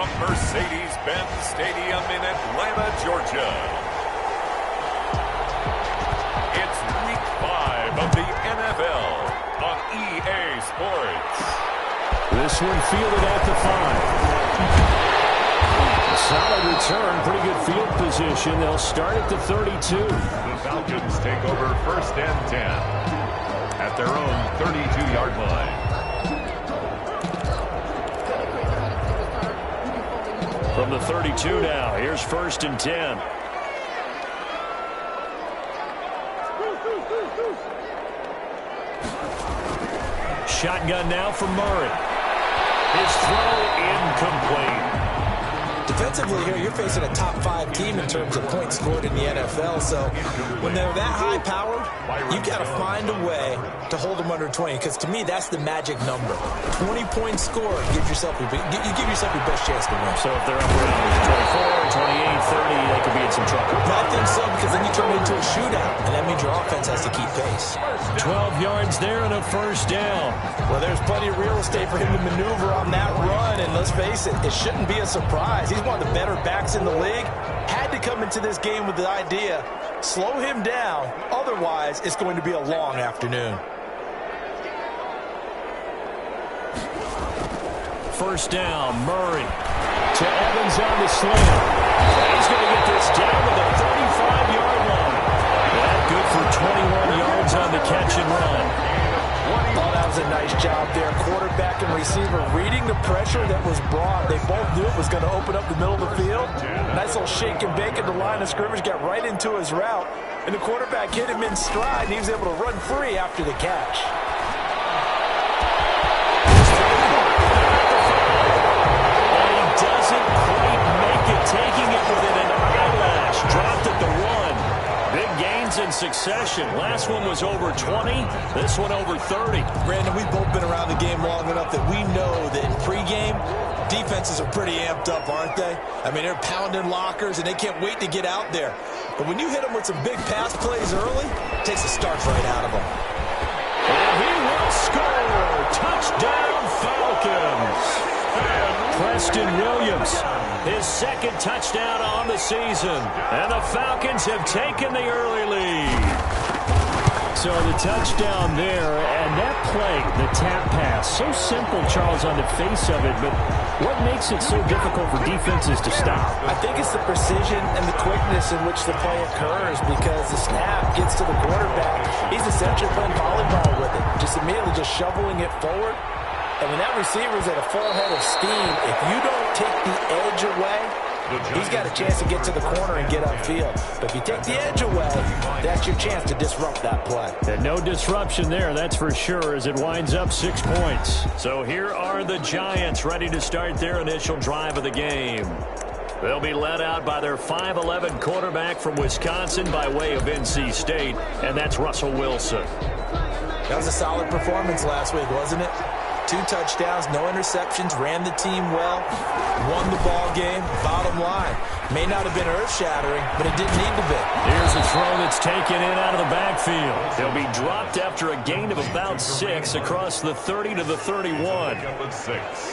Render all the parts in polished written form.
from Mercedes-Benz Stadium in Atlanta, Georgia. It's Week 5 of the NFL on EA Sports. This one fielded at the 5. Solid return, pretty good field position. They'll start at the 32. The Falcons take over 1st and 10 at their own 32-yard line. From the 32 now, here's 1st and 10. Shotgun now for Murray. His throw incomplete. Defensively here, you're facing a top 5 team in terms of points scored in the NFL. So when they're that high-powered, you've got to find a way to hold them under 20. Because to me, that's the magic number. 20 points scored, you give yourself your best chance to win. So if they're up around 24, 28, 30, they could be in some trouble. I think so, because then you turn it into a shootout, and that means your offense has to keep pace. 12 yards there and a 1st down. Well, there's plenty of real estate for him to maneuver on that run, and let's face it, it shouldn't be a surprise. He's one of the better backs in the league. Had to come into this game with the idea, slow him down, otherwise it's going to be a long afternoon. 1st down, Murray to Evans on the slant. He's going to get this down to the 35-yard line. That good for 21 yards on the catch and run. Oh, that was a nice job there. Quarterback and receiver reading the pressure that was brought. They both knew it was going to open up the middle of the field. Nice little shake and bake at the line of scrimmage, got right into his route. And the quarterback hit him in stride, and he was able to run free after the catch. And he doesn't quite make it, taking it within an eyelash. Dropped at the 1. Big gains in succession. Last one was over 20. This one over 30. Brandon, we've both been around the game long enough that we know that in pregame, defenses are pretty amped up, aren't they? I mean, they're pounding lockers, and they can't wait to get out there. But when you hit them with some big pass plays early, it takes the starch right out of them. And he will score. Touchdown, Falcons. Preston Williams, his 2nd touchdown on the season. And the Falcons have taken the early lead. So the touchdown there, and that play, the tap pass, so simple, Charles, on the face of it, but what makes it so difficult for defenses to stop? I think it's the precision and the quickness in which the play occurs, because the snap gets to the quarterback. He's essentially playing volleyball with it, just immediately just shoveling it forward. And when that receiver's at a full head of steam, if you don't take the edge away, he's got a chance to get to the corner and get upfield. But if you take the edge away, that's your chance to disrupt that play. And no disruption there, that's for sure, as it winds up 6 points. So here are the Giants ready to start their initial drive of the game. They'll be led out by their 5'11" quarterback from Wisconsin by way of NC State, and that's Russell Wilson. That was a solid performance last week, wasn't it? 2 touchdowns, no interceptions, ran the team well, won the ball game. Bottom line, may not have been earth-shattering, but it didn't need to be. Here's a throw that's taken in out of the backfield. He'll be dropped after a gain of about 6 across the 30 to the 31.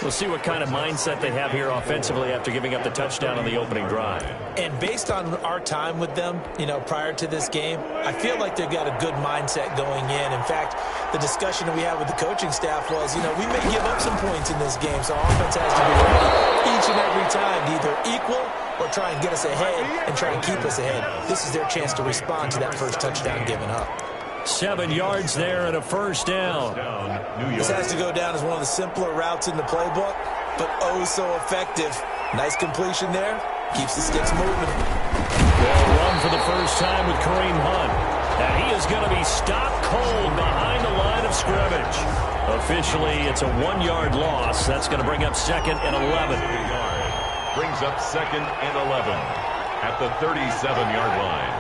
We'll see what kind of mindset they have here offensively after giving up the touchdown on the opening drive. And based on our time with them, prior to this game, I feel like they've got a good mindset going in. In fact, the discussion that we had with the coaching staff was, we may give up some points in this game, so our offense has to be ready each and every time to either equal or try and get us ahead and try and keep us ahead. This is their chance to respond to that first touchdown given up. 7 yards there and a 1st down. This has to go down as one of the simpler routes in the playbook, but oh so effective. Nice completion there. Keeps the sticks moving. They'll run for the first time with Kareem Hunt. And he is going to be stopped cold behind the line of scrimmage. Officially, it's a 1-yard loss. That's going to bring up 2nd and 11. Brings up 2nd and 11 at the 37-yard line.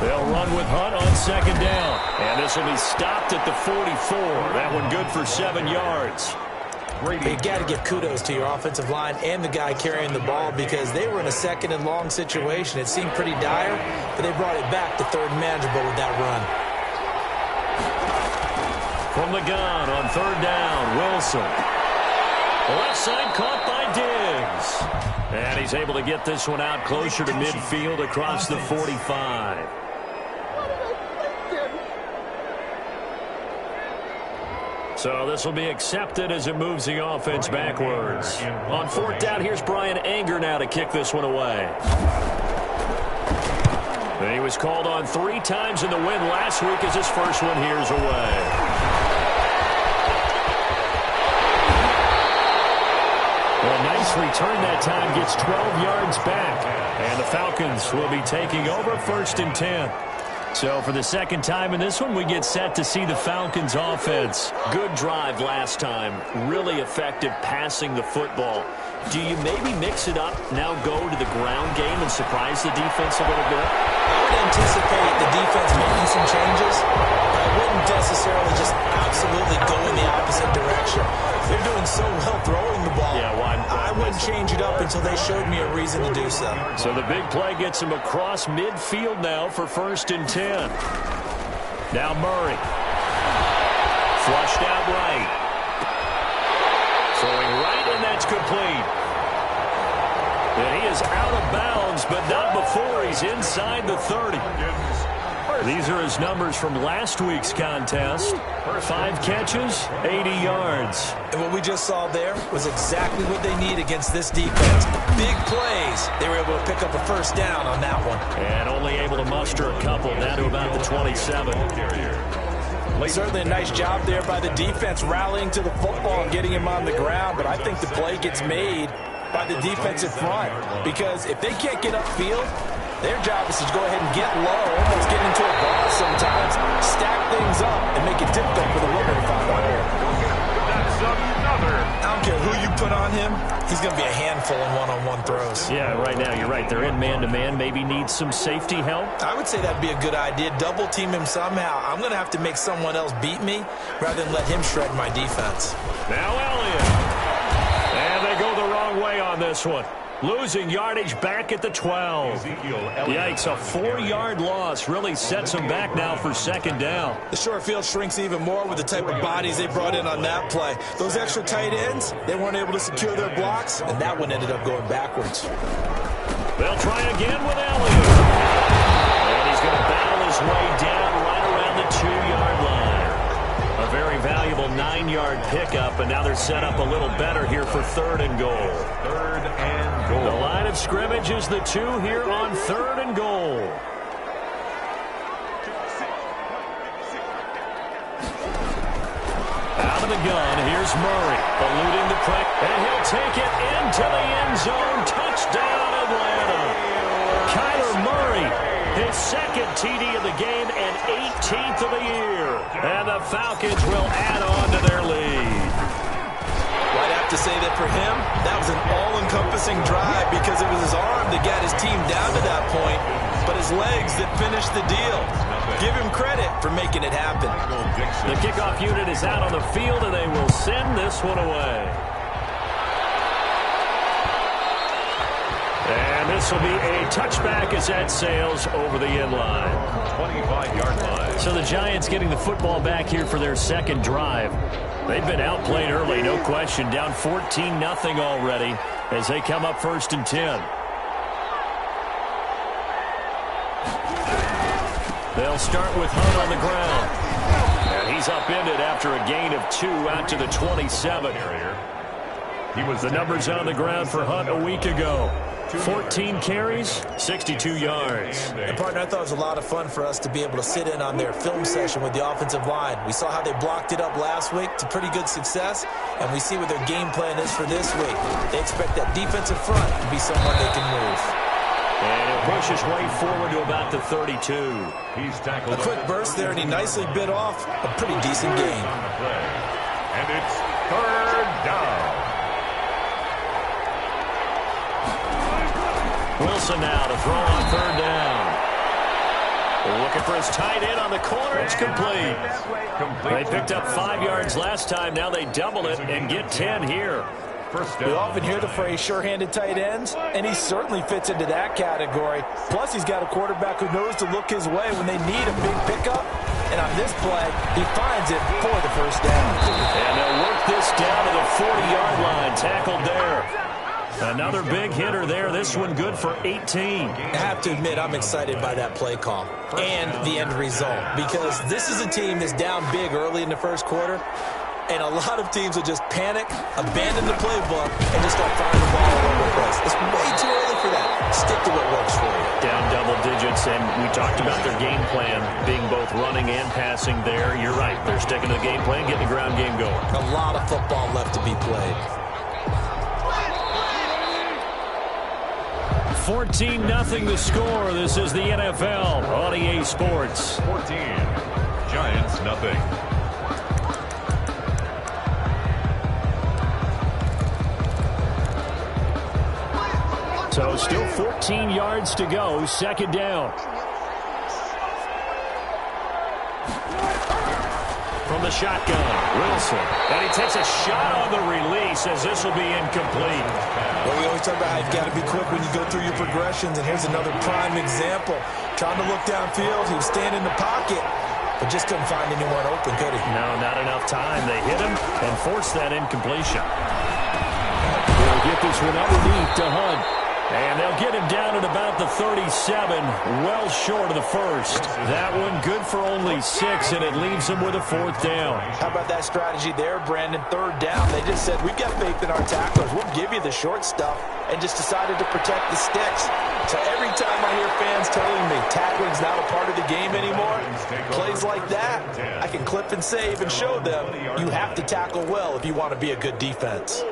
They'll run with Hunt on 2nd down. And this will be stopped at the 44. That one good for 7 yards. You got to give kudos to your offensive line and the guy carrying the ball, because they were in a 2nd and long situation. It seemed pretty dire, but they brought it back to 3rd and manageable with that run. From the gun on 3rd down, Wilson. Left side caught by Diggs. And he's able to get this one out closer to midfield across the 45. So this will be accepted as it moves the offense backwards. On fourth down, here's Brian Anger now to kick this one away. And he was called on 3 times in the win last week as his first one here's away. Well, nice return that time, gets 12 yards back. And the Falcons will be taking over 1st and 10. So for the second time in this one, we get set to see the Falcons offense. Good drive last time. Really effective passing the football. Do you maybe mix it up, now go to the ground game and surprise the defense a little bit? I would anticipate the defense making some changes. I wouldn't necessarily just absolutely go in the opposite direction. They're doing so well throwing the ball. Yeah, I wouldn't change it up until they showed me a reason to do so. So the big play gets him across midfield now for 1st and 10. Now Murray. Flushed out right. Throwing right, and that's complete. And he is out of bounds, but not before he's inside the 30. These are his numbers from last week's contest. 5 catches, 80 yards. And what we just saw there was exactly what they need against this defense. Big plays. They were able to pick up a first down on that one. And only able to muster a couple, down to about the 27. Certainly a nice job there by the defense rallying to the football and getting him on the ground, but I think the play gets made by the defensive front because if they can't get upfield, their job is to go ahead and get low, almost get into a ball sometimes, stack things up, and make it difficult for the runner to find the hole. I don't care who you put on him, he's going to be a handful in one-on-one throws. Yeah, right now you're right. They're in man-to-man. Maybe needs some safety help. I would say that'd be a good idea. Double team him somehow. I'm going to have to make someone else beat me rather than let him shred my defense. Now Elliott. And they go the wrong way on this one. Losing yardage back at the 12. Yikes, a 4-yard loss really sets them back now for 2nd down. The short field shrinks even more with the type of bodies they brought in on that play. Those extra tight ends, they weren't able to secure their blocks, and that one ended up going backwards. They'll try again with Elliott. And he's going to battle his way down right around the 2-yard line. A very valuable 9-yard pickup, and now they're set up a little better here for 3rd and goal. 3rd and goal. The line of scrimmage is the 2 here on 3rd and goal. Out of the gun, here's Murray, eluding the pressure, and he'll take it into the end zone. Touchdown, Atlanta. Kyler Murray, his 2nd TD of the game and 18th of the year. And the Falcons will add on to their lead. I'd have to say that for him, that was an all-encompassing drive because it was his arm that got his team down to that point, but his legs that finished the deal. Give him credit for making it happen. The kickoff unit is out on the field, and they will send this one away. And this will be a touchback as that sails over the end line. 25-yard line. So the Giants getting the football back here for their 2nd drive. They've been outplayed early, no question. Down 14-0 already as they come up 1st and 10. They'll start with Hunt on the ground. And he's upended after a gain of 2 out to the 27. He was the numbers on the ground for Hunt a week ago. 14 carries, 62 yards. And partner, I thought it was a lot of fun for us to be able to sit in on their film session with the offensive line. We saw how they blocked it up last week to pretty good success, and we see what their game plan is for this week. They expect that defensive front to be someone they can move. And he'll push his way forward to about the 32. He's tackled. A quick burst there, and he nicely bit off a pretty decent gain. And it's 3rd down. Wilson now to throw on 3rd down. Looking for his tight end on the corner. It's complete. They picked up 5 yards last time. Now they double it and get 10 here. We often hear the phrase sure-handed tight ends, and he certainly fits into that category. Plus, he's got a quarterback who knows to look his way when they need a big pickup. And on this play, he finds it for the first down. And they'll work this down to the 40-yard line. and tackled there. Another big hitter there. This one good for 18. I have to admit, I'm excited by that play call and the end result, because this is a team that's down big early in the first quarter, and a lot of teams will just panic, abandon the playbook, and just start firing the ball all over the place. It's way too early for that. Stick to what works for you. Down double digits, and we talked about their game plan being both running and passing there. You're right. They're sticking to the game plan, getting the ground game going. A lot of football left to be played. 14-0 the score. This is the NFL on EA Sports. 14. Giants, nothing. So still 14 yards to go. Second down. From the shotgun, Wilson. And he takes a shot on the release as this will be incomplete. Well, we always talk about how you've got to be quick when you go through your progressions, and here's another prime example. Trying to look downfield, he was standing in the pocket, but just couldn't find anyone open, could he? No, not enough time. They hit him and forced that incompletion. They'll get this one underneath to Hunt. And they'll get him down at about the 37, well short of the first. That one good for only 6, and it leaves him with a fourth down. How about that strategy there, Brandon? Third down, they just said, we've got faith in our tacklers. We'll give you the short stuff, and just decided to protect the sticks. So every time I hear fans telling me tackling's not a part of the game anymore, plays like that, I can clip and save and show them you have to tackle well if you want to be a good defense.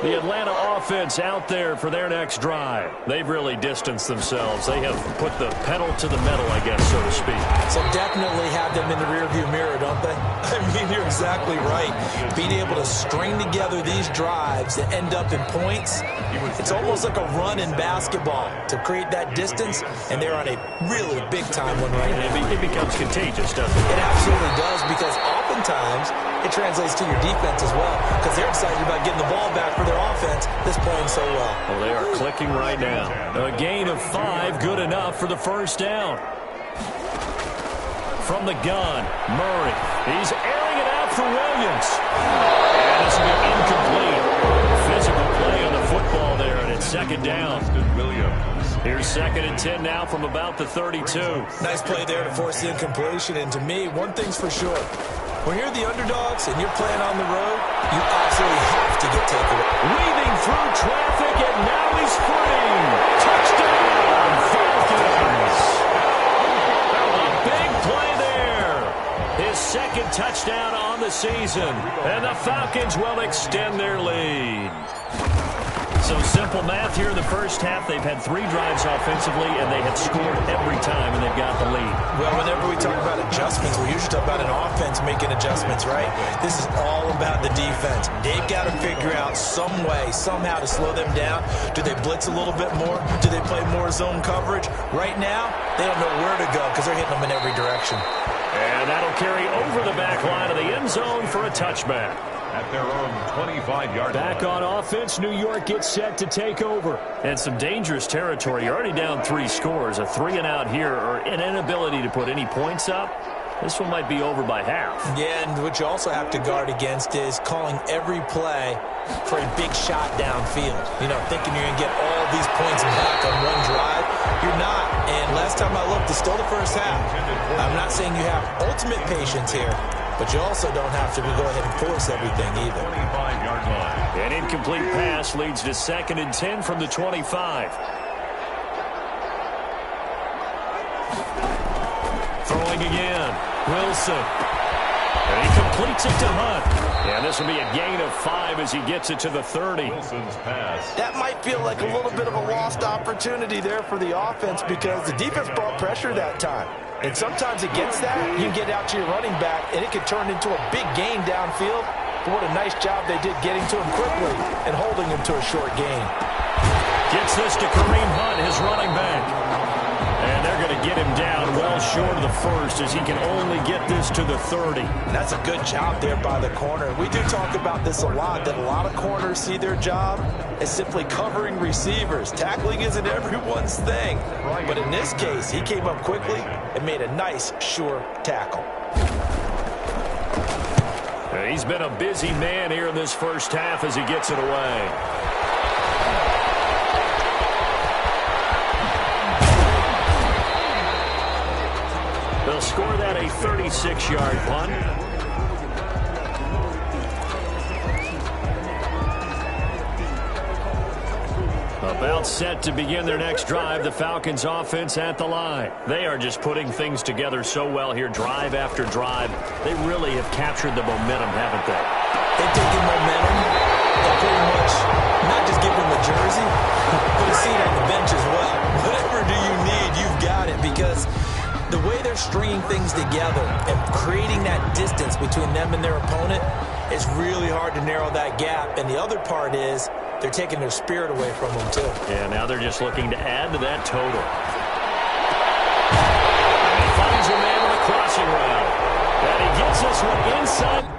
The Atlanta offense out there for their next drive. They've really distanced themselves. They have put the pedal to the metal, I guess, so to speak. So definitely have them in the rearview mirror, don't they? I mean, you're exactly right. Being able to string together these drives that end up in points, it's almost like a run in basketball to create that distance, and they're on a really big-time one right now. It becomes contagious, doesn't it? It absolutely does, because oftentimes it translates to your defense as well, because they're excited about getting the ball back for their offense that's playing so well. Well, they are clicking right now. A gain of 5, good enough for the first down. From the gun, Murray. He's airing it out for Williams. And this will be incomplete. Physical play on the football there, and it's second down. Here's 2nd and 10 now from about the 32. Nice play there to force the incompletion, and to me, one thing's for sure. When you're the underdogs and you're playing on the road, you absolutely have to get takeaway. Weaving through traffic, and now he's free. Touchdown, Falcons. A big play there. His 2nd touchdown on the season. And the Falcons will extend their lead. So simple math here in the first half. They've had 3 drives offensively, and they have scored every time, and they've got the lead. Well, whenever we talk about adjustments, we usually talk about an offense making adjustments, right? This is all about the defense. They've got to figure out some way, somehow to slow them down. Do they blitz a little bit more? Do they play more zone coverage? Right now, they don't know where to go because they're hitting them in every direction. And that'll carry over the back line of the end zone for a touchback. At their own 25-yard line. Back on offense, New York gets set to take over. And some dangerous territory. You're already down 3 scores. A 3-and-out here, or an inability to put any points up. This one might be over by half. Yeah, and what you also have to guard against is calling every play for a big shot downfield. You know, thinking you're going to get all these points back on one drive. You're not. And last time I looked, it's still the first half. I'm not saying you have ultimate patience here, but you also don't have to go ahead and force everything either. 25-yard line. An incomplete pass leads to 2nd and 10 from the 25. Throwing again. Wilson. And he completes it to Hunt. And this will be a gain of 5 as he gets it to the 30. Wilson's pass. That might feel like a little bit of a lost opportunity there for the offense because the defense brought pressure that time. And sometimes against that, you get out to your running back, and it can turn into a big gain downfield. But what a nice job they did getting to him quickly and holding him to a short gain. Gets this to Kareem Hunt, his running back. And they're going to get him down well short of the first as he can only get this to the 30. And that's a good job there by the corner. We do talk about this a lot, that a lot of corners see their job as simply covering receivers. Tackling isn't everyone's thing. But in this case, he came up quickly and made a nice, sure tackle. He's been a busy man here in this first half as he gets it away. They'll score that a 36-yard punt. About set to begin their next drive, the Falcons offense at the line. They are just putting things together so well here, drive after drive. They really have captured the momentum, haven't they? They've taken momentum and pretty much not just give them a jersey, but a seat on the bench as well. Whatever do you need, you've got it, because the way they're stringing things together and creating that distance between them and their opponent is really hard to narrow that gap. And the other part is they're taking their spirit away from them, too. Yeah, now they're just looking to add to that total. And he finds a man on the crossing route. And he gets this one inside.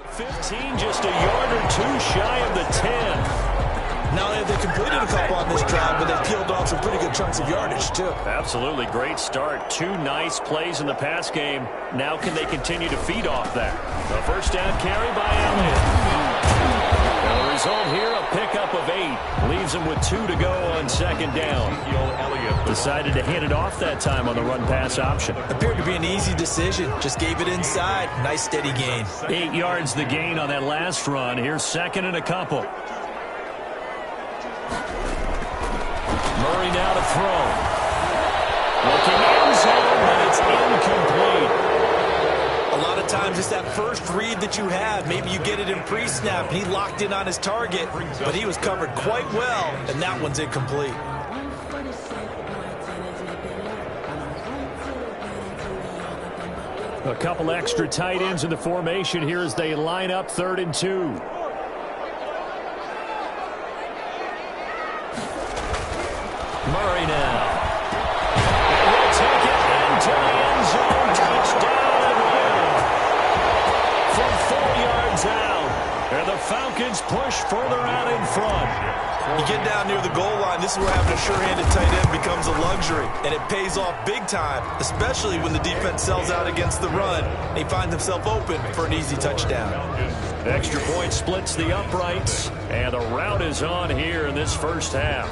15, just a yard or two shy of the 10. Not only have they completed a couple on this drive, but they've peeled off some pretty good chunks of yardage, too. Absolutely great start. 2 nice plays in the pass game. Now can they continue to feed off that? A first down carry by Elliott. And the result here, a pickup of 8. Leaves him with 2 to go on second down. Decided to hand it off that time on the run-pass option. Appeared to be an easy decision. Just gave it inside. Nice steady gain. 8 yards the gain on that last run. Here's second and a couple. Murray now to throw. Looking end zone, but it's incomplete. A lot of times it's that first read that you have. Maybe you get it in pre-snap. He locked in on his target, but he was covered quite well, and that one's incomplete. A couple extra tight ends in the formation here as they line up 3rd and 2. Murray now. And he'll take it into the end zone. Touchdown Atlanta. From 4 yards out. And the Falcons push further out in front. You get down near the goal line, this is where having a sure-handed tight end becomes a luxury. And it pays off big time, especially when the defense sells out against the run. And he finds himself open for an easy touchdown. Extra point splits the uprights. And the route is on here in this first half.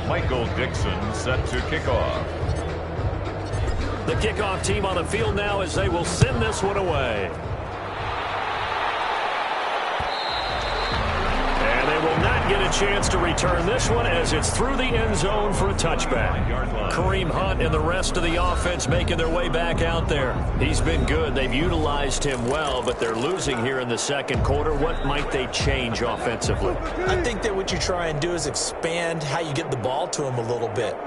Michael Dixon set to kick off. The kickoff team on the field now as they will send this one away. And they will not get a chance to return this one as it's through the end zone for a touchback. Kareem Hunt and the rest of the offense making their way back out there. He's been good. They've utilized him well, but they're losing here in the second quarter. What might they change offensively? I think that what you try and do is expand how you get the ball to him a little bit.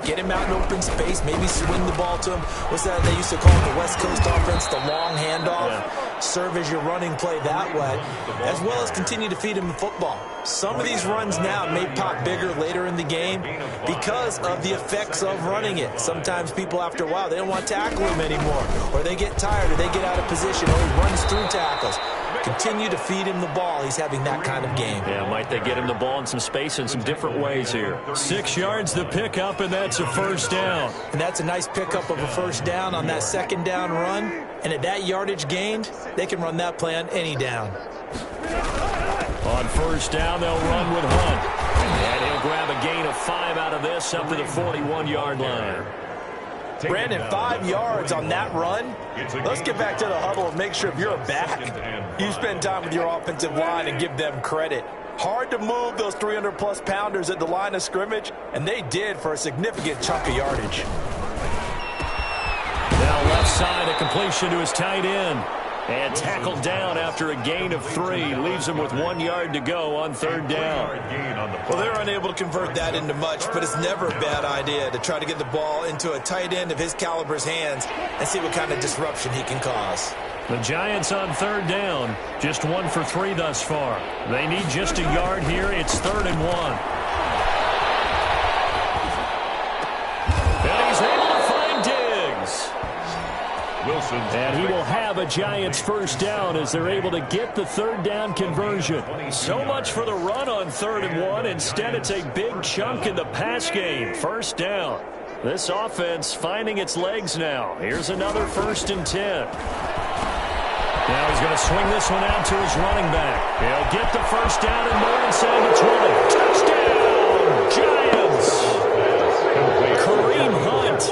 Get him out in open space, maybe swing the ball to him. What's that they used to call it, the West Coast offense, the long handoff? Yeah. Serve as your running play that way, as well as continue to feed him the football. Some of these runs now may pop bigger later in the game because of the effects of running it. Sometimes people, after a while, they don't want to tackle him anymore, or they get tired, or they get out of position, or he runs through tackles. Continue to feed him the ball. He's having that kind of game. Yeah, might they get him the ball in some space in some different ways here. 6 yards the pickup, and that's a first down. And that's a nice pickup of a first down on that second down run. And at that yardage gained, they can run that play on any down. On first down, they'll run with Hunt. And he'll grab a gain of 5 out of this up to the 41-yard line. Brandon, 5 yards on that run. Let's get back to the huddle and make sure if you're a back, you spend time with your offensive line and give them credit. Hard to move those 300-plus pounders at the line of scrimmage, and they did for a significant chunk of yardage. Now left side, a completion to his tight end. And tackled down after a gain of 3. Leaves him with 1 yard to go on third down. Well, they're unable to convert that into much, but it's never a bad idea to try to get the ball into a tight end of his caliber's hands and see what kind of disruption he can cause. The Giants on third down. Just 1 for 3 thus far. They need just a yard here. It's 3rd and 1. And he's able to find Diggs. And he will have a Giants first down as they're able to get the third down conversion. So much for the run on 3rd and 1. Instead, it's a big chunk in the pass game. First down. This offense finding its legs now. Here's another 1st and 10. Now he's going to swing this one out to his running back. He'll get the first down and more inside the 20. Touchdown, Giants! Kareem Hunt,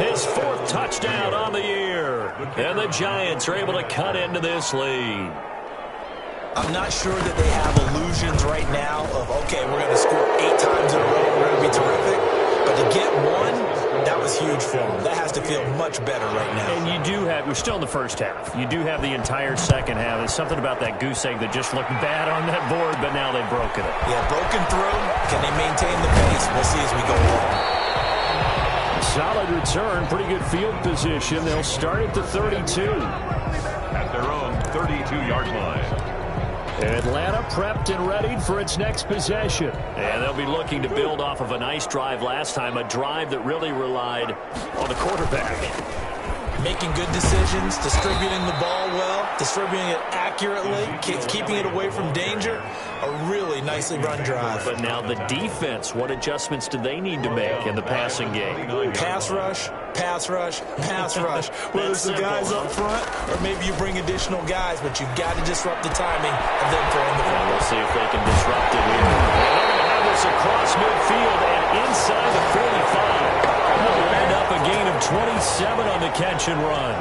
his 4th touchdown on the year. And the Giants are able to cut into this lead. I'm not sure that they have illusions right now of, okay, we're going to score 8 times in a row, we're going to be terrific. But to get 1, that was huge for them. That has to feel much better right now. And you do have, we're still in the first half. You do have the entire second half. There's something about that goose egg that just looked bad on that board, but now they've broken it. Yeah, broken through. Can they maintain the pace? We'll see as we go along. Solid return, pretty good field position. They'll start at the 32. At their own 32-yard line. Atlanta prepped and readied for its next possession. And they'll be looking to build off of a nice drive last time, a drive that really relied on the quarterback. making good decisions, distributing the ball well, distributing it accurately, keeping it away from danger. A really nicely run drive. But now the defense, what adjustments do they need to make in the passing game? Pass rush, pass rush, pass rush. Whether it's the guys up front or maybe you bring additional guys, but you've got to disrupt the timing of them throwing the ball. We'll see if they can disrupt it here. They're going to have this across midfield and inside the 45. They'll end up a gain of 27 on the catch and run.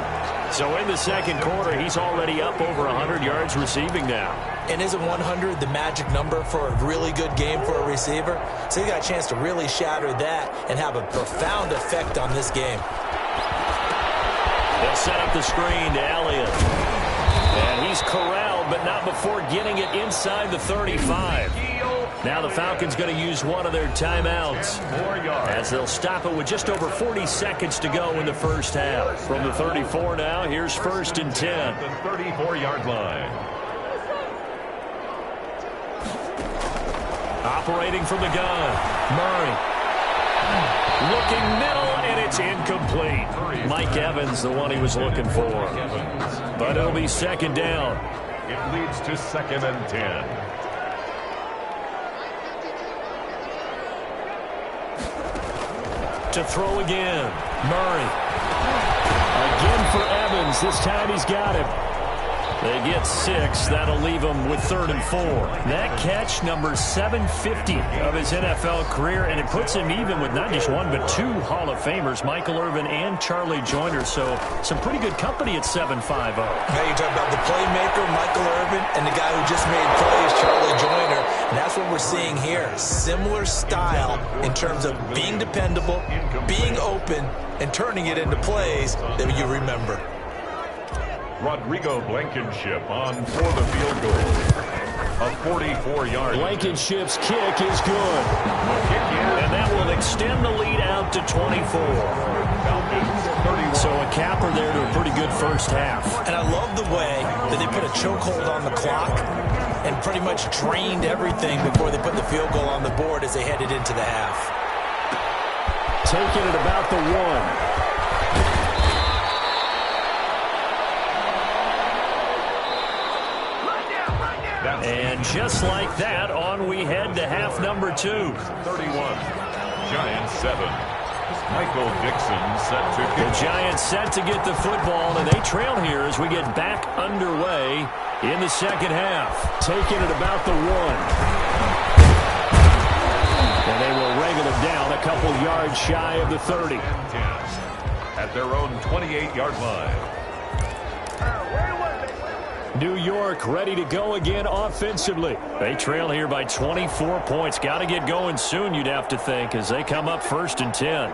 So in the second quarter, he's already up over 100 yards receiving now. And isn't 100 the magic number for a really good game for a receiver? So he got a chance to really shatter that and have a profound effect on this game. They'll set up the screen to Elliott. And he's corralled, but not before getting it inside the 35. Now the Falcons going to use one of their timeouts as they'll stop it with just over 40 seconds to go in the first half. From the 34 now, here's 1st and 10. The 34-yard line. Operating from the gun, Murray. Looking middle, and it's incomplete. Mike Evans, the one he was looking for. But it'll be 2nd down. It leads to 2nd and 10. To throw again, Murray. Again for Evans. This time he's got him. They get 6. That'll leave him with 3rd and 4. That catch, number 750 of his NFL career, and it puts him even with not just one but 2 Hall of Famers, Michael Irvin and Charlie Joyner. So some pretty good company at 7.50. Now you talk about the playmaker, Michael Irvin, and the guy who just made plays, Charlie Joyner. And that's what we're seeing here. Similar style in terms of being dependable, being open, and turning it into plays that you remember. Rodrigo Blankenship on for the field goal. A 44-yard. Blankenship's kick is good. And that will extend the lead out to 24. So a capper there to a pretty good first half. And I love the way that they put a chokehold on the clock and pretty much drained everything before they put the field goal on the board as they headed into the half. Taking it about the 1. And just like that, on we head to half number 2. 31. Giants 7. Michael Dixon set to kick. The Giants set to get the football, and they trail here as we get back underway in the second half. Taking it about the 1. And they will wrangle it down a couple yards shy of the 30. At their own 28-yard line. New York ready to go again offensively. They trail here by 24 points. Got to get going soon, you'd have to think, as they come up 1st and 10.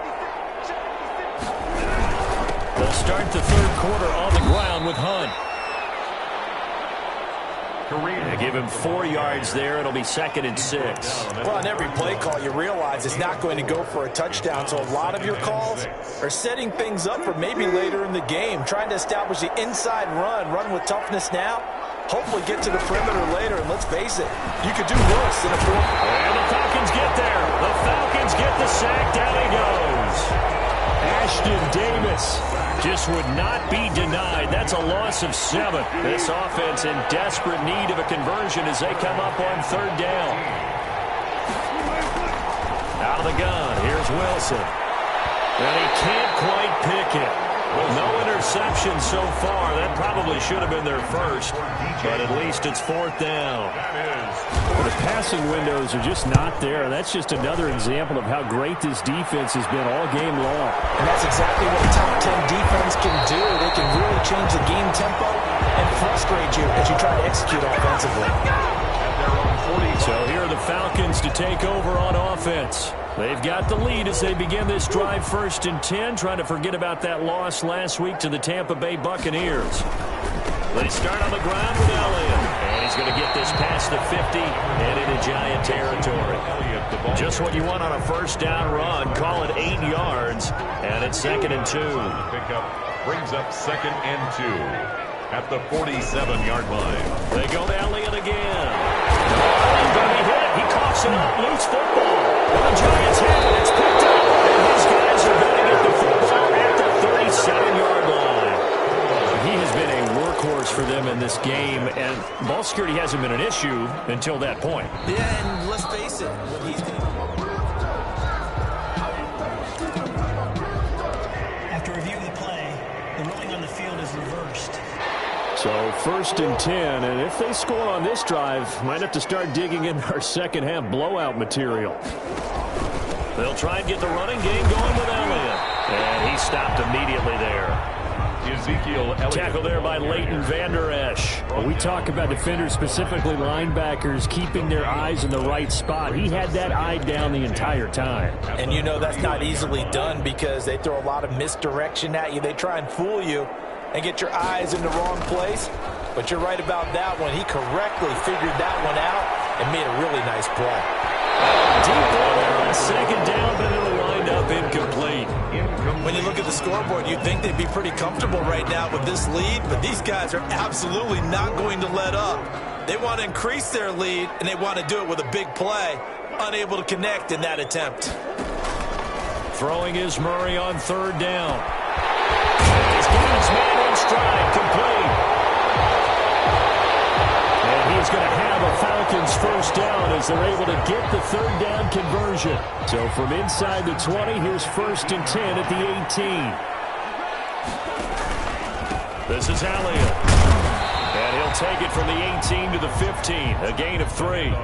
They'll start the third quarter on the ground with Hunt. They give him 4 yards there. It'll be 2nd and 6. Well, on every play call, you realize it's not going to go for a touchdown. So a lot of your calls are setting things up for maybe later in the game, trying to establish the inside run with toughness now, hopefully get to the perimeter later. And let's face it, you could do worse than a 4. And the Falcons get there. The Falcons get the sack. Down he goes. Ashton Davis just would not be denied. That's a loss of 7. This offense in desperate need of a conversion as they come up on 3rd down. Out of the gun, here's Wilson. And he can't quite pick it. No interception so far. That probably should have been their first, but at least it's 4th down. Well, the passing windows are just not there. That's just another example of how great this defense has been all game long. And that's exactly what a top 10 defense can do. They can really change the game tempo and frustrate you as you try to execute offensively. So here are the Falcons to take over on offense. They've got the lead as they begin this drive 1st and 10, trying to forget about that loss last week to the Tampa Bay Buccaneers. They start on the ground with Elliott. And he's going to get this past the 50 and into Giant territory. Just what you want on a first down run. Call it 8 yards. And it's 2nd and 2. Pickup brings up 2nd and 2 at the 47-yard line. They go to Elliott again. He's going to be hit. He coughs it up. Loose football. And the Giants have it. It's picked up. And these guys are going to get the football at the 37-yard line. been a workhorse for them in this game, and ball security hasn't been an issue until that point. Yeah, and let's face it, when he's After review of the play, the ruling on the field is reversed. So 1st and 10, and if they score on this drive, might have to start digging in our second half blowout material. They'll try and get the running game going with Elliott. And he stopped immediately there. Ezekiel Elliott. Tackle there by Leighton Vander Esch. We talk about defenders, specifically linebackers, keeping their eyes in the right spot. He had that eye down the entire time. And you know that's not easily done because they throw a lot of misdirection at you. They try and fool you and get your eyes in the wrong place. But you're right about that one. He correctly figured that one out and made a really nice play. Deep ball there on second down, but it'll wind up incomplete. When you look at the scoreboard, you'd think they'd be pretty comfortable right now with this lead, but these guys are absolutely not going to let up. They want to increase their lead, and they want to do it with a big play. Unable to connect in that attempt. Throwing is Murray on 3rd down. He's got his man in stride, complete. And he's going to have a Falcons 1st down as they're able to get the 3rd down conversion. So from inside the 20, here's 1st and 10 at the 18. This is Elliott. And he'll take it from the 18 to the 15, a gain of 3.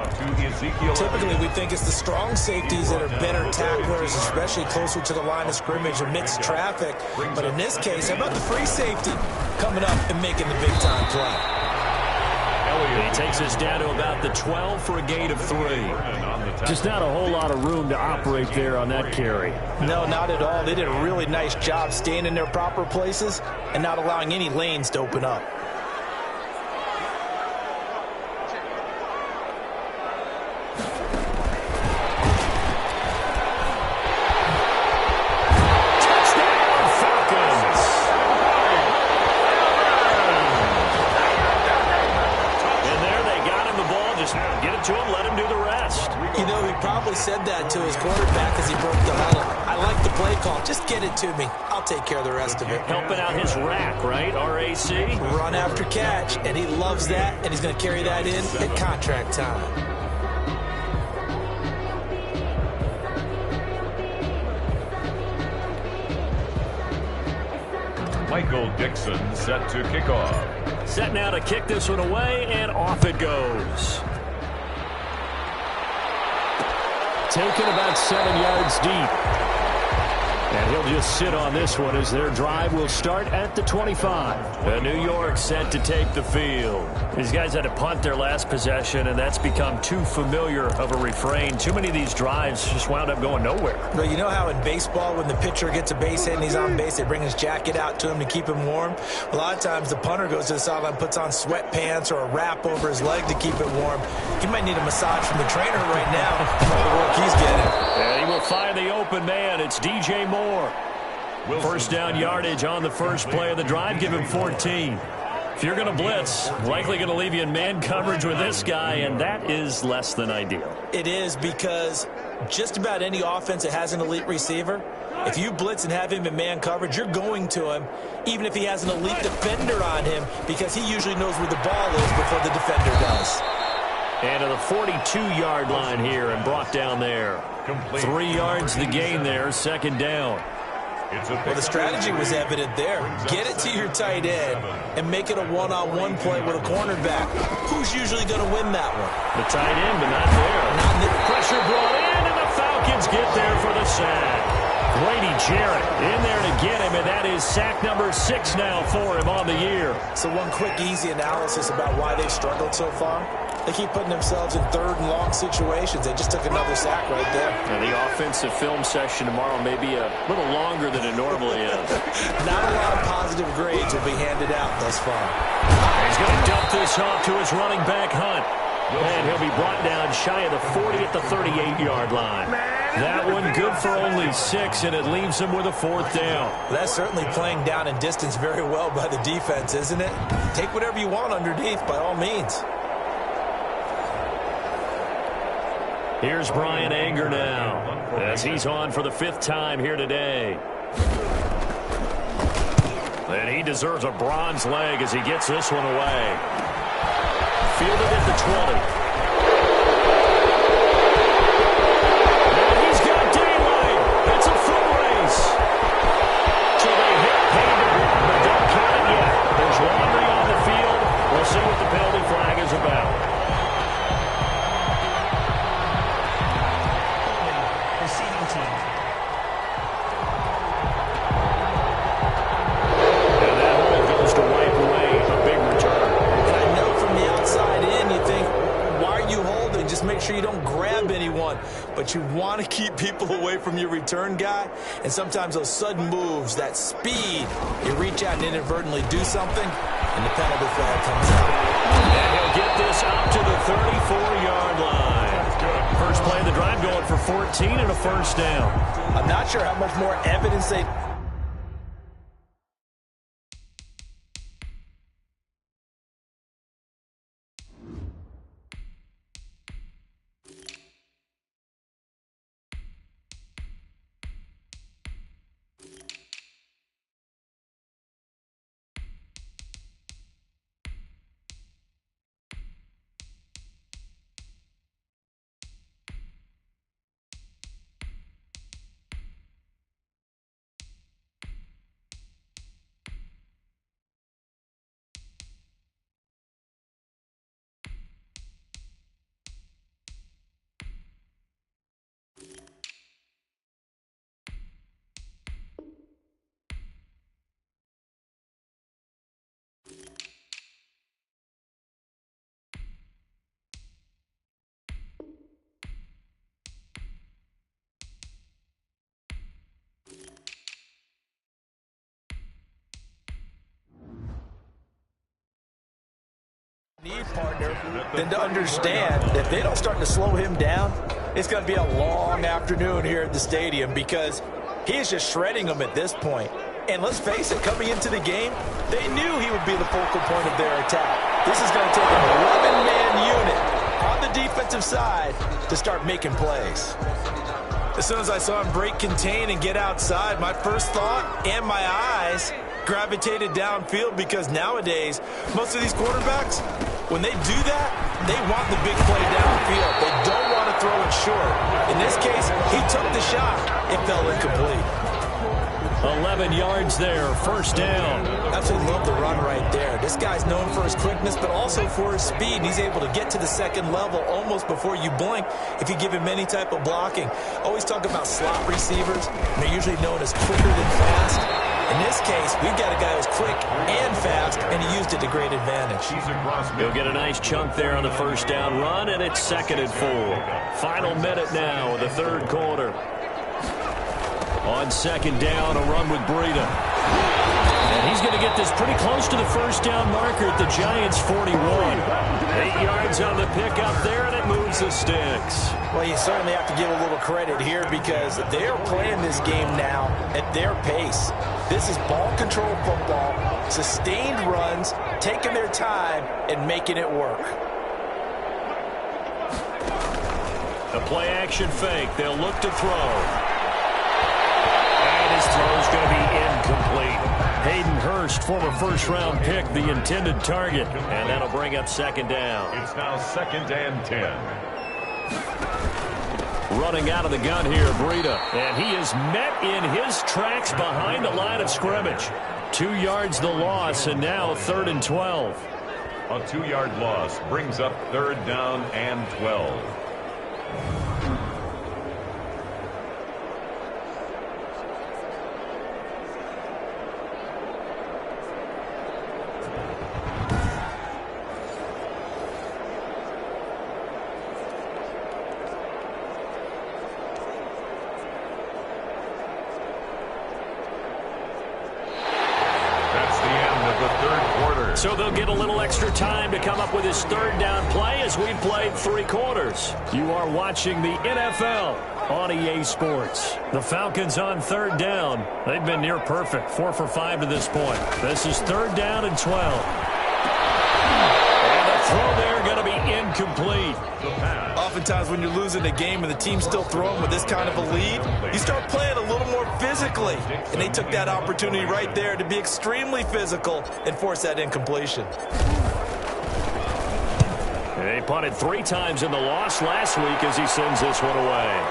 Typically, we think it's the strong safeties that are better tacklers, especially closer to the line of scrimmage amidst traffic. But in this case, how about the free safety coming up and making the big-time play? He takes us down to about the 12 for a gain of 3. Just not a whole lot of room to operate there on that carry. No, not at all. They did a really nice job staying in their proper places and not allowing any lanes to open up. Said that to his quarterback as he broke the huddle. I like the play call. Just get it to me. I'll take care of the rest of it. Helping out his rack, right? RAC? Run after catch, and he loves that, and he's going to carry that in at contract time. Michael Dixon set to kick off. Set now to kick this one away, and off it goes. Taken about 7 yards deep. And he'll just sit on this one as their drive will start at the 25. New York set to take the field. These guys had to punt their last possession, and that's become too familiar of a refrain. Too many of these drives just wound up going nowhere. But you know how in baseball when the pitcher gets a base hit and he's on base, they bring his jacket out to him to keep him warm? A lot of times the punter goes to the sideline, puts on sweatpants or a wrap over his leg to keep it warm. He might need a massage from the trainer right now for all the work he's getting. And he will find the open man. It's DJ Moore. First down yardage on the first play of the drive. Give him 14. If you're going to blitz, likely going to leave you in man coverage with this guy, and that is less than ideal. It is because just about any offense that has an elite receiver, if you blitz and have him in man coverage, you're going to him, even if he has an elite defender on him, because he usually knows where the ball is before the defender does. And to the 42-yard line here and brought down there. 3 yards the gain there, second down. Well, the strategy was evident there. Get it to your tight end and make it a one-on-one play with a cornerback. Who's usually going to win that one? The tight end, but not there. Pressure brought in, and the Falcons get there for the sack. Grady Jarrett in there to get him, and that is sack number 6 now for him on the year. So one quick, easy analysis about why they've struggled so far. They keep putting themselves in third and long situations. They just took another sack right there. And the offensive film session tomorrow may be a little longer than it normally is. Not a lot of positive grades will be handed out thus far. He's going to dump this off to his running back, Hunt. And he'll be brought down shy of the 40 at the 38-yard line. That one good for only 6, and it leaves him with a 4th down. That's certainly playing down and distance very well by the defense, isn't it? Take whatever you want underneath, by all means. Here's Brian Anger now, as he's on for the 5th time here today. And he deserves a bronze leg as he gets this one away. Fielded at the 20. And he's got daylight. It's a foot race. So they hit Payton, but don't count it yet. There's laundry on the field. We'll see what the penalty flag is about. Receiving team. And that hold goes to wipe away a big return. And I know from the outside in, you think, why are you holding? Just make sure you don't grab anyone. But you want to keep people away from your return guy. And sometimes those sudden moves, that speed, you reach out and inadvertently do something, and the penalty flag comes out. And he'll get this up to the 34-yard line. First play of the drive going for 14 and a first down. I'm not sure how much more evidence they... partner than to understand that if they don't start to slow him down, it's going to be a long afternoon here at the stadium because he is just shredding them at this point. And let's face it, coming into the game, they knew he would be the focal point of their attack. This is going to take an 11-man unit on the defensive side to start making plays. As soon as I saw him break contain and get outside, my first thought and my eyes gravitated downfield because nowadays, most of these quarterbacks, when they do that, they want the big play downfield. They don't want to throw it short. In this case, he took the shot. It fell incomplete. 11 yards there, first down. Absolutely love the run right there. This guy's known for his quickness, but also for his speed. And he's able to get to the second level almost before you blink if you give him any type of blocking. Always talk about slot receivers. They're usually known as quicker than fast. In this case, we've got a guy who's quick and fast, and he used it to great advantage. He'll get a nice chunk there on the first down run, and it's 2nd and 4. Final minute now of the third quarter. On second down, a run with Breida. And he's going to get this pretty close to the first down marker at the Giants' 41. 8 yards on the pickup there, and it moves the sticks. Well, you certainly have to give a little credit here because they're playing this game now at their pace. This is ball control football, sustained runs, taking their time and making it work. The play-action fake. They'll look to throw. His throw's going to be incomplete. Hayden Hurst, former first-round pick, the intended target. And that'll bring up second down. It's now 2nd and 10. Running out of the gun here, Breida. And he is met in his tracks behind the line of scrimmage. 2 yards the loss, and now 3rd and 12. A 2-yard loss brings up 3rd down and 12. So they'll get a little extra time to come up with his third down play as we've played 3 quarters. You are watching the NFL on EA Sports. The Falcons on 3rd down. They've been near perfect, 4 for 5 to this point. This is 3rd down and 12. And the throw there going to be incomplete. A oftentimes when you're losing a game and the team's still throwing with this kind of a lead, you start playing a little more physically. And they took that opportunity right there to be extremely physical and force that incompletion. They punted 3 times in the loss last week as he sends this one away.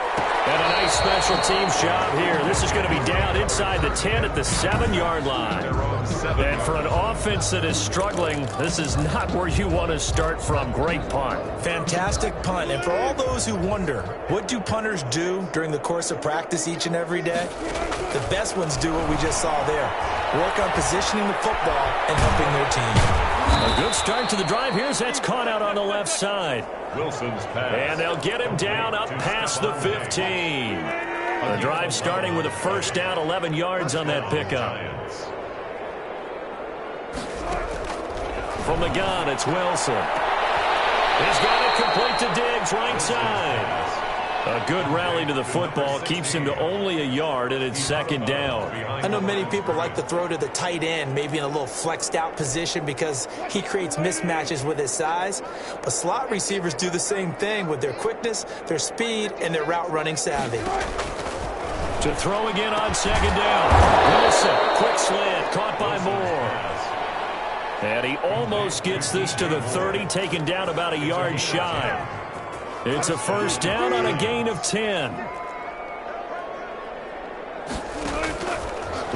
And a nice special teams job here. This is going to be down inside the 10 at the 7-yard line. And for an offense that is struggling, this is not where you want to start from. Great punt. Fantastic punt. And for all those who wonder, what do punters do during the course of practice each and every day? The best ones do what we just saw there. Work on positioning the football and helping their team. A good start to the drive. Here's that's caught out on the left side. Wilson's pass. And they'll get him down up past the 15. The drive starting with a first down, 11 yards on that pickup. From the gun, it's Wilson. He's got it complete to Diggs, right side. A good rally to the football keeps him to only a yard, and it's second down. I know many people like to throw to the tight end, maybe in a little flexed out position because he creates mismatches with his size. But slot receivers do the same thing with their quickness, their speed, and their route running savvy. To throw again on second down. Wilson, quick slant, caught by Moore. And he almost gets this to the 30, taken down about a yard shy. It's a first down on a gain of 10.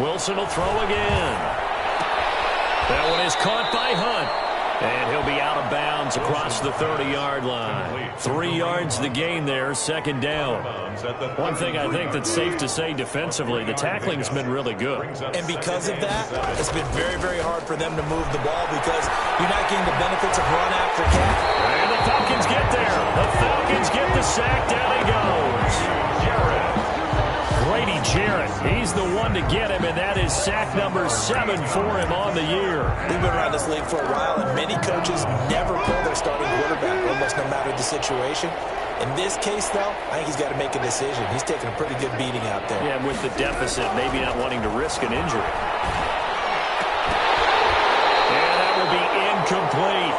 Wilson will throw again. That one is caught by Hunt. And he'll be out of bounds across the 30-yard line. 3 yards the gain there, second down. One thing I think that's safe to say defensively, the tackling's been really good. And because of that, it's been very, very hard for them to move the ball because you're not getting the benefits of run after catch. And the Falcons get there. The Falcons get the sack. Down he goes. Grady Jarrett, he's the one to get him, and that is sack number 7 for him on the year. We've been around this league for a while, and many coaches never pull their starting quarterback, almost no matter the situation. In this case, though, I think he's got to make a decision. He's taking a pretty good beating out there. Yeah, and with the deficit, maybe not wanting to risk an injury. And that will be incomplete.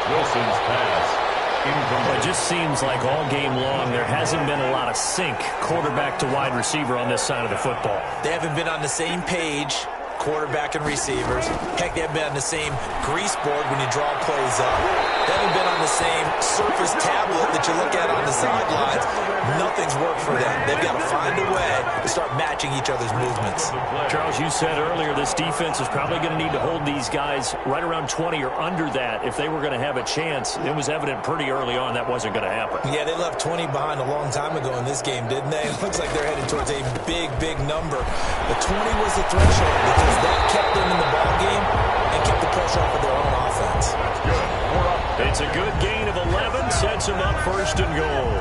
Wilson's pass. It just seems like all game long there hasn't been a lot of sync quarterback to wide receiver on this side of the football. They haven't been on the same page, quarterback and receivers. Heck, they haven't been on the same grease board when you draw plays up. They haven't been on the same surface tablet that you look at on the sidelines. Nothing's worked for them. They've got to find a way to start matching each other's movements. Charles, you said earlier this defense is probably going to need to hold these guys right around 20 or under that if they were going to have a chance. It was evident pretty early on that wasn't going to happen. Yeah, they left 20 behind a long time ago in this game, didn't they? It looks like they're headed towards a big, big number. But 20 was the threshold because that kept them in the ball game and kept the pressure off of their own offense. It's a good gain of 11, sets them up first and goal.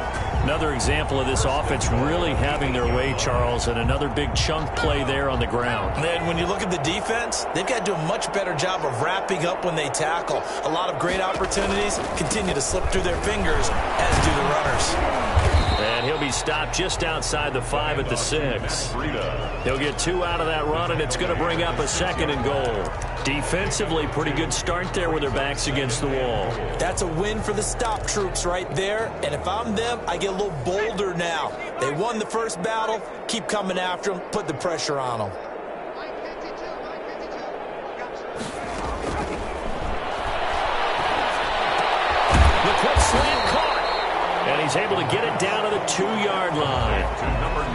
Another example of this offense really having their way, Charles, and another big chunk play there on the ground. And when you look at the defense, they've got to do a much better job of wrapping up when they tackle. A lot of great opportunities continue to slip through their fingers, as do the runners. And he'll be stopped just outside the 5 at the 6. He'll get 2 out of that run, and it's going to bring up a second and goal. Defensively, pretty good start there with their backs against the wall. That's a win for the stop troops right there. And if I'm them, I get a little bolder now. They won the first battle. Keep coming after them. Put the pressure on them. The quick slant caught. And he's able to get it down to the 2-yard line.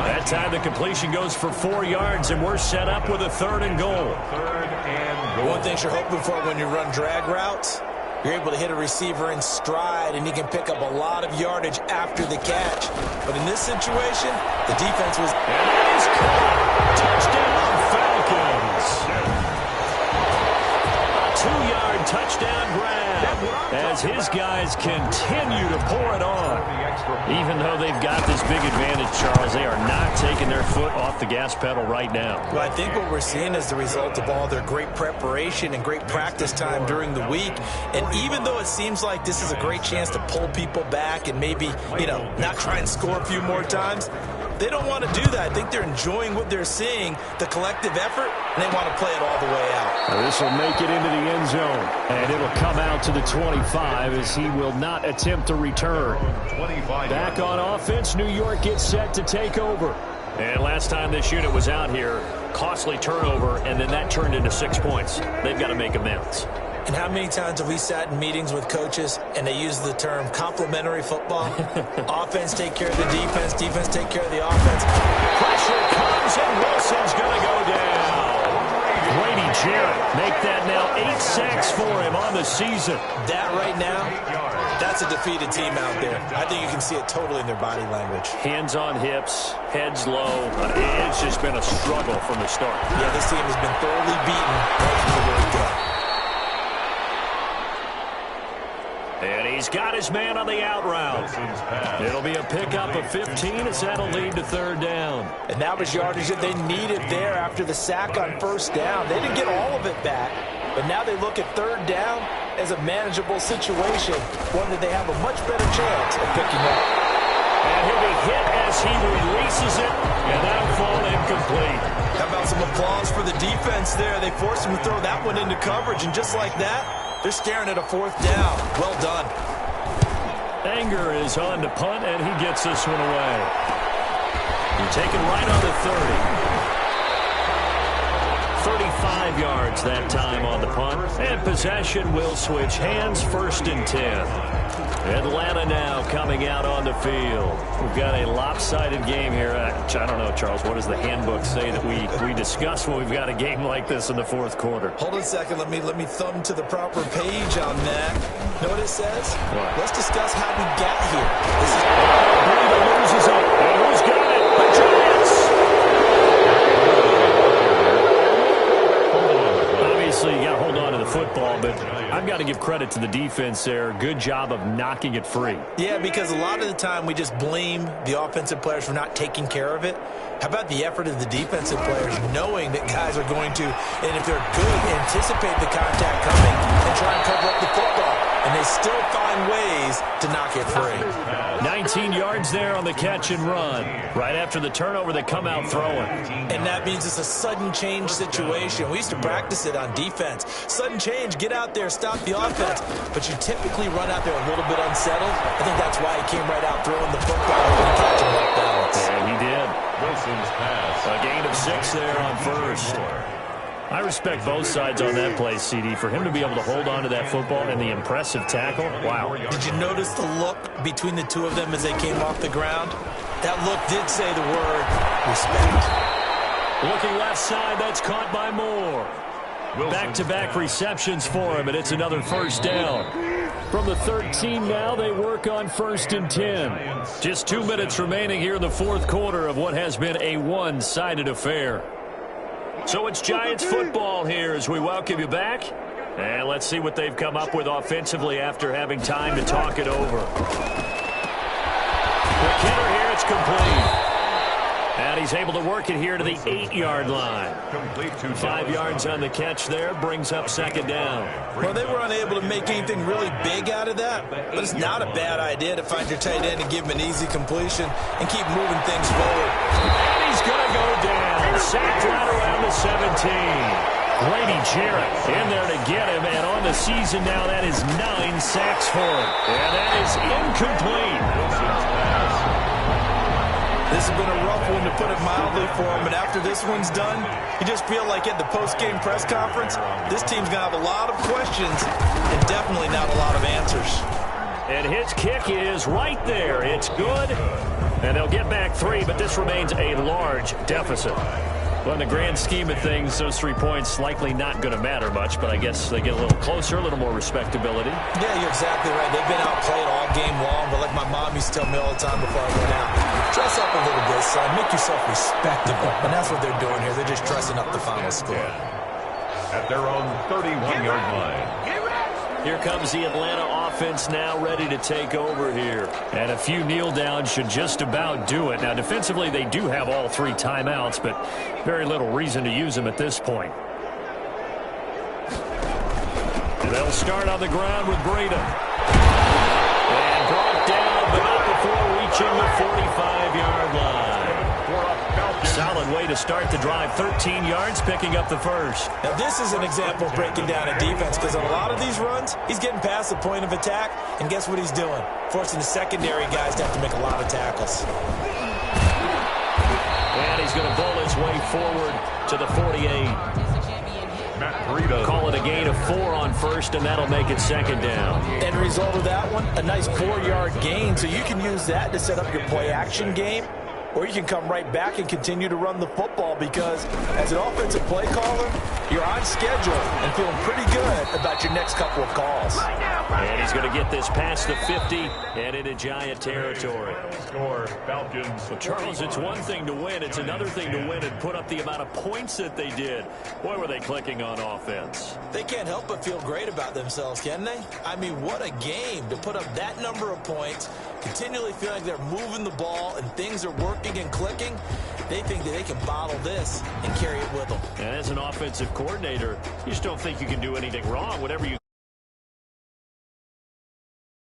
That time the completion goes for 4 yards, and we're set up with a 3rd and goal. One thing you're hoping for when you run drag routes, you're able to hit a receiver in stride, and he can pick up a lot of yardage after the catch. But in this situation, the defense was... And that is caught. Touchdown, Falcons. 2-yard touchdown grab as his guys continue to pour it on. Even though they've got this big advantage, Charles, they are not taking their foot off the gas pedal right now. Well, I think what we're seeing is the result of all their great preparation and great practice time during the week. And even though it seems like this is a great chance to pull people back and maybe, not try and score a few more times, They don't want to do that. I think they're enjoying what they're seeing, the collective effort, and they want to play it all the way out. This will make it into the end zone, and it'll come out to the 25 as he will not attempt to return. Back on offense, New York gets set to take over. And last time this unit was out here, costly turnover, and then that turned into 6 points. They've got to make amends. And how many times have we sat in meetings with coaches and they use the term complementary football? Offense take care of the defense, defense take care of the offense. Pressure comes, and Wilson's going to go down. Grady Jarrett make that now 8 sacks for him on the season. That right now, that's a defeated team out there. I think you can see it totally in their body language. Hands on hips, heads low. It's just been a struggle from the start. Yeah, this team has been thoroughly beaten right from the word go. And he's got his man on the out route. It'll be a pickup of 15 as that'll lead to third down. And that was yardage that they needed there after the sack on first down. They didn't get all of it back, but now they look at third down as a manageable situation, one that they have a much better chance of picking up. And he'll be hit as he releases it, and that'll fall incomplete. How about some applause for the defense there? They forced him to throw that one into coverage, and just like that, they're staring at a fourth down. Well done. Anger is on to punt, and he gets this one away. You're taken right on the 30. 35 yards that time on the punt. And possession will switch hands, 1st and 10. Atlanta now coming out on the field. We've got a lopsided game here. I don't know, Charles, what does the handbook say that we discuss when we've got a game like this in the fourth quarter? Hold on a second. Let me thumb to the proper page on that. Know what it says? What? Let's discuss how we got here. This is Brady loses it. And who's got it? The Giants. Obviously, you got to hold on to the football, but I've got to give credit to the defense there. Good job of knocking it free. Yeah, because a lot of the time we just blame the offensive players for not taking care of it. How about the effort of the defensive players knowing that guys are going to, and if they're good, anticipate the contact coming and try and cover up the football. And they still find ways to knock it free. 19 yards there on the catch and run. Right after the turnover, they come out throwing. And that means it's a sudden change situation. We used to practice it on defense. Sudden change, get out there, stop the offense. But you typically run out there a little bit unsettled. I think that's why he came right out throwing the football and catching that balance. And he did. Wilson's pass. A gain of 6 there on first. I respect both sides on that play, CD. For him to be able to hold on to that football and the impressive tackle, wow. Did you notice the look between the two of them as they came off the ground? That look did say the word respect. Looking left side, that's caught by Moore. Back-to-back receptions for him, and it's another first down. From the 13 now, they work on 1st and 10. Just 2 minutes remaining here in the fourth quarter of what has been a one-sided affair. So it's Giants football here as we welcome you back. And let's see what they've come up with offensively after having time to talk it over. McKinnon here, it's complete. And he's able to work it here to the 8-yard line. 5 yards on the catch there, brings up 2nd down. Well, they were unable to make anything really big out of that, but it's not a bad idea to find your tight end and give him an easy completion and keep moving things forward. And he's going to go down. Sacked right around the 17. Grady Jarrett in there to get him, and on the season now, that is 9 sacks for him. And that is incomplete. This has been a rough one, to put it mildly, for him, and after this one's done, you just feel like at the post-game press conference, this team's going to have a lot of questions and definitely not a lot of answers. And his kick is right there. It's good. And they'll get back 3, but this remains a large deficit. Well, in the grand scheme of things, those 3 points likely not going to matter much, but I guess they get a little closer, a little more respectability. Yeah, you're exactly right. They've been outplayed all game long, but like my mom used to tell me all the time before I went out, dress up a little bit, son. Make yourself respectable. And that's what they're doing here. They're just dressing up the final score. At their own 31-yard line. Here comes the Atlanta offense now ready to take over here. And a few kneel downs should just about do it. Now, defensively, they do have all 3 timeouts, but very little reason to use them at this point. And they'll start on the ground with Breida. And brought down, but not before reaching the 45-yard line. solid way to start the drive. 13 yards, picking up the first. Now, this is an example of breaking down a defense, because on a lot of these runs, he's getting past the point of attack, and guess what he's doing? Forcing the secondary guys to have to make a lot of tackles. And he's going to bowl his way forward to the 48. Call it a gain of 4 on first, and that'll make it second down. And the result of that one, a nice 4-yard gain, so you can use that to set up your play-action game, or you can come right back and continue to run the football, because as an offensive play caller, you're on schedule and feeling pretty good about your next couple of calls. And he's going to get this past the 50 and into Giant territory. Score, Falcons. Well, Charles, it's one thing to win. It's another thing to win and put up the amount of points that they did. Boy, were they clicking on offense. They can't help but feel great about themselves, can they? I mean, what a game to put up that number of points, continually feel like they're moving the ball and things are working and clicking. They think that they can bottle this and carry it with them. And as an offensive coordinator, you just don't think you can do anything wrong. Whatever you